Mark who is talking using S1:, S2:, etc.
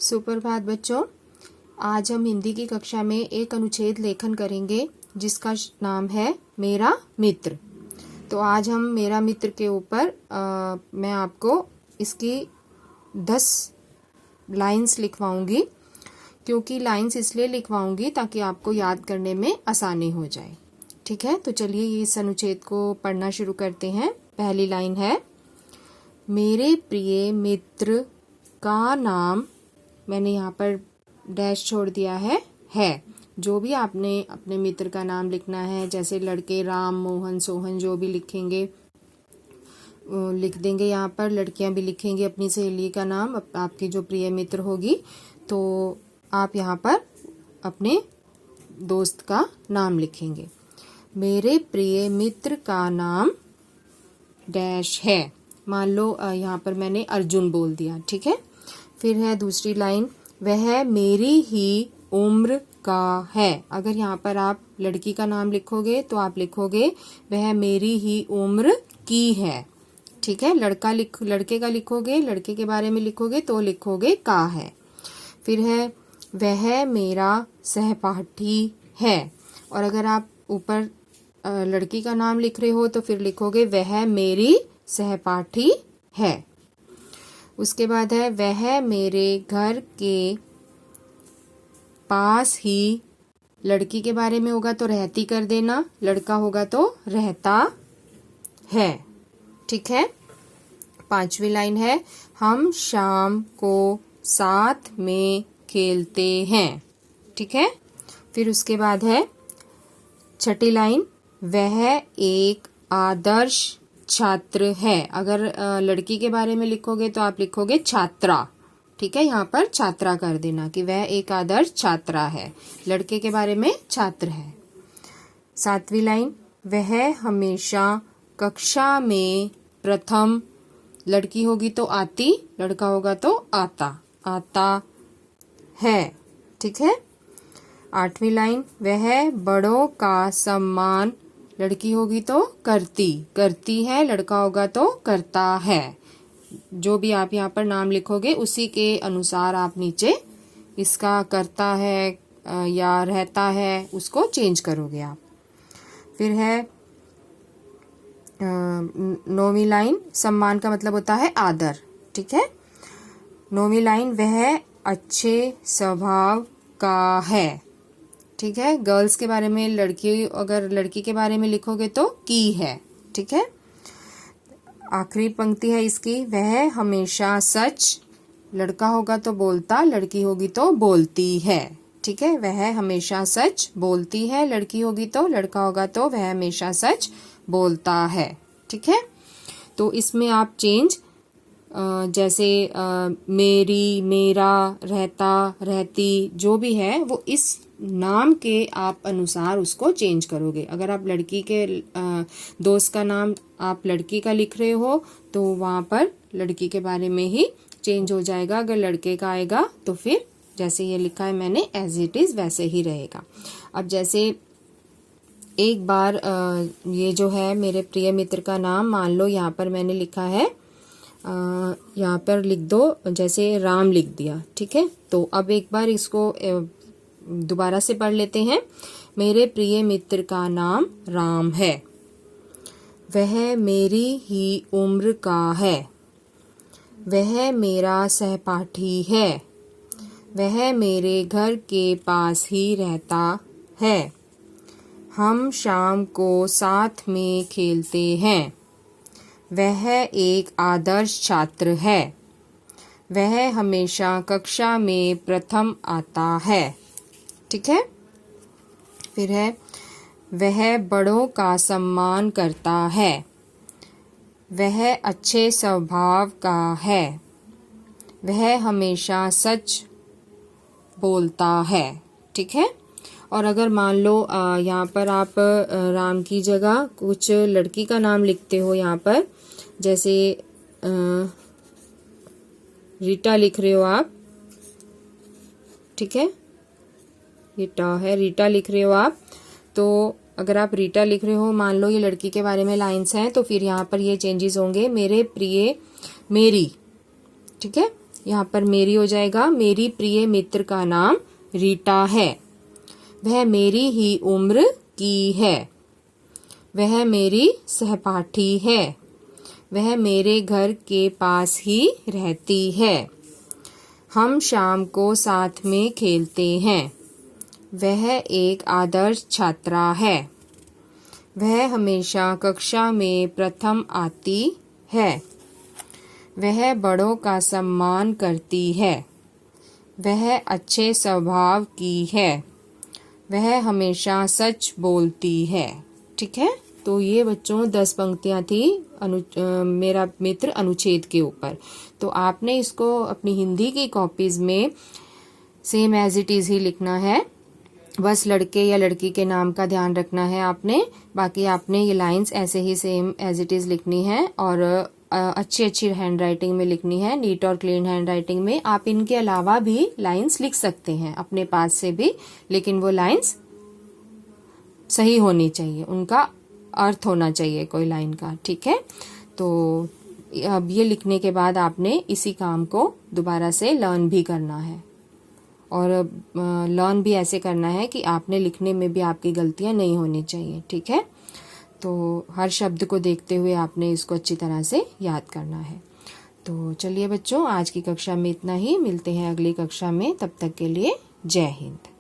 S1: सुप्रभात बच्चों। आज हम हिंदी की कक्षा में एक अनुच्छेद लेखन करेंगे जिसका नाम है मेरा मित्र। तो आज हम मेरा मित्र के ऊपर मैं आपको इसकी 10 लाइंस लिखवाऊंगी, क्योंकि लाइंस इसलिए लिखवाऊंगी ताकि आपको याद करने में आसानी हो जाए। ठीक है, तो चलिए इस अनुच्छेद को पढ़ना शुरू करते हैं। पहली लाइन है, मेरे प्रिय मित्र का नाम, मैंने यहाँ पर डैश छोड़ दिया है। जो भी आपने अपने मित्र का नाम लिखना है, जैसे लड़के राम, मोहन, सोहन जो भी लिखेंगे लिख देंगे यहाँ पर। लड़कियाँ भी लिखेंगे अपनी सहेली का नाम, आपकी जो प्रिय मित्र होगी, तो आप यहाँ पर अपने दोस्त का नाम लिखेंगे। मेरे प्रिय मित्र का नाम डैश है। मान लो यहाँ पर मैंने अर्जुन बोल दिया। ठीक है, फिर है दूसरी लाइन, वह मेरी ही उम्र का है। अगर यहाँ पर आप लड़की का नाम लिखोगे तो आप लिखोगे वह मेरी ही उम्र की है। ठीक है, लड़के का लिखोगे, लड़के के बारे में लिखोगे तो लिखोगे का है। फिर है वह मेरा सहपाठी है। और अगर आप ऊपर लड़की का नाम लिख रहे हो तो फिर लिखोगे वह मेरी सहपाठी है। उसके बाद है वह मेरे घर के पास ही। लड़की के बारे में होगा तो रहती कर देना, लड़का होगा तो रहता है। ठीक है, पांचवी लाइन है, हम शाम को साथ में खेलते हैं। ठीक है, फिर उसके बाद है छठी लाइन, वह एक आदर्श छात्र है। अगर लड़की के बारे में लिखोगे तो आप लिखोगे छात्रा। ठीक है, यहाँ पर छात्रा कर देना कि वह एक आदर्श छात्रा है। लड़के के बारे में छात्र है। सातवीं लाइन, वह हमेशा कक्षा में प्रथम। लड़की होगी तो आती, लड़का होगा तो आता है। ठीक है, आठवीं लाइन, वह बड़ों का सम्मान। लड़की होगी तो करती है, लड़का होगा तो करता है। जो भी आप यहाँ पर नाम लिखोगे उसी के अनुसार आप नीचे इसका करता है या रहता है उसको चेंज करोगे आप। फिर है नौवीं लाइन, सम्मान का मतलब होता है आदर। ठीक है, नौवीं लाइन, वह अच्छे स्वभाव का है। ठीक है, गर्ल्स के बारे में अगर लड़की के बारे में लिखोगे तो की है। ठीक है, आखिरी पंक्ति है इसकी, वह हमेशा सच। लड़का होगा तो बोलता, लड़की होगी तो बोलती है। ठीक है, वह हमेशा सच बोलती है। लड़की होगी तो, लड़का होगा तो वह हमेशा सच बोलता है। ठीक है, तो इसमें आप चेंज जैसे मेरी, मेरा, रहता, रहती जो भी है वो इस नाम के आप अनुसार उसको चेंज करोगे। अगर आप लड़की के दोस्त का नाम आप लड़की का लिख रहे हो तो वहाँ पर लड़की के बारे में ही चेंज हो जाएगा। अगर लड़के का आएगा तो फिर जैसे ये लिखा है मैंने एज इट इज़ वैसे ही रहेगा। अब जैसे एक बार ये जो है मेरे प्रिय मित्र का नाम, मान लो यहाँ पर मैंने लिखा है, यहाँ पर लिख दो जैसे राम लिख दिया। ठीक है, तो अब एक बार इसको दोबारा से पढ़ लेते हैं। मेरे प्रिय मित्र का नाम राम है। वह मेरी ही उम्र का है। वह मेरा सहपाठी है। वह मेरे घर के पास ही रहता है। हम शाम को साथ में खेलते हैं। वह एक आदर्श छात्र है। वह हमेशा कक्षा में प्रथम आता है। ठीक है, फिर है वह बड़ों का सम्मान करता है। वह अच्छे स्वभाव का है। वह हमेशा सच बोलता है। ठीक है, और अगर मान लो यहाँ पर आप राम की जगह कुछ लड़की का नाम लिखते हो, यहाँ पर जैसे रीटा लिख रहे हो आप। ठीक है, ये टा है, रीटा लिख रहे हो आप। तो अगर आप रीटा लिख रहे हो, मान लो ये लड़की के बारे में लाइंस हैं, तो फिर यहाँ पर ये चेंजेस होंगे। मेरे प्रिय मेरी। ठीक है, यहाँ पर मेरी हो जाएगा। मेरी प्रिय मित्र का नाम रीटा है। वह मेरी ही उम्र की है। वह मेरी सहपाठी है। वह मेरे घर के पास ही रहती है। हम शाम को साथ में खेलते हैं। वह एक आदर्श छात्रा है। वह हमेशा कक्षा में प्रथम आती है। वह बड़ों का सम्मान करती है। वह अच्छे स्वभाव की है। वह हमेशा सच बोलती है। ठीक है, तो ये बच्चों 10 पंक्तियां थी मेरा मित्र अनुच्छेद के ऊपर। तो आपने इसको अपनी हिंदी की कॉपीज में सेम एज इट इज ही लिखना है। बस लड़के या लड़की के नाम का ध्यान रखना है आपने। बाकी आपने ये लाइंस ऐसे ही सेम एज इट इज लिखनी है और अच्छी अच्छी हैंड राइटिंग में लिखनी है, नीट और क्लीन हैंड राइटिंग में। आप इनके अलावा भी लाइंस लिख सकते हैं अपने पास से भी, लेकिन वो लाइंस सही होनी चाहिए, उनका अर्थ होना चाहिए कोई लाइन का। ठीक है, तो अब ये लिखने के बाद आपने इसी काम को दोबारा से लर्न भी करना है। और लर्न भी ऐसे करना है कि आपने लिखने में भी आपकी गलतियां नहीं होनी चाहिए। ठीक है, तो हर शब्द को देखते हुए आपने इसको अच्छी तरह से याद करना है। तो चलिए बच्चों, आज की कक्षा में इतना ही। मिलते हैं अगली कक्षा में, तब तक के लिए जय हिंद।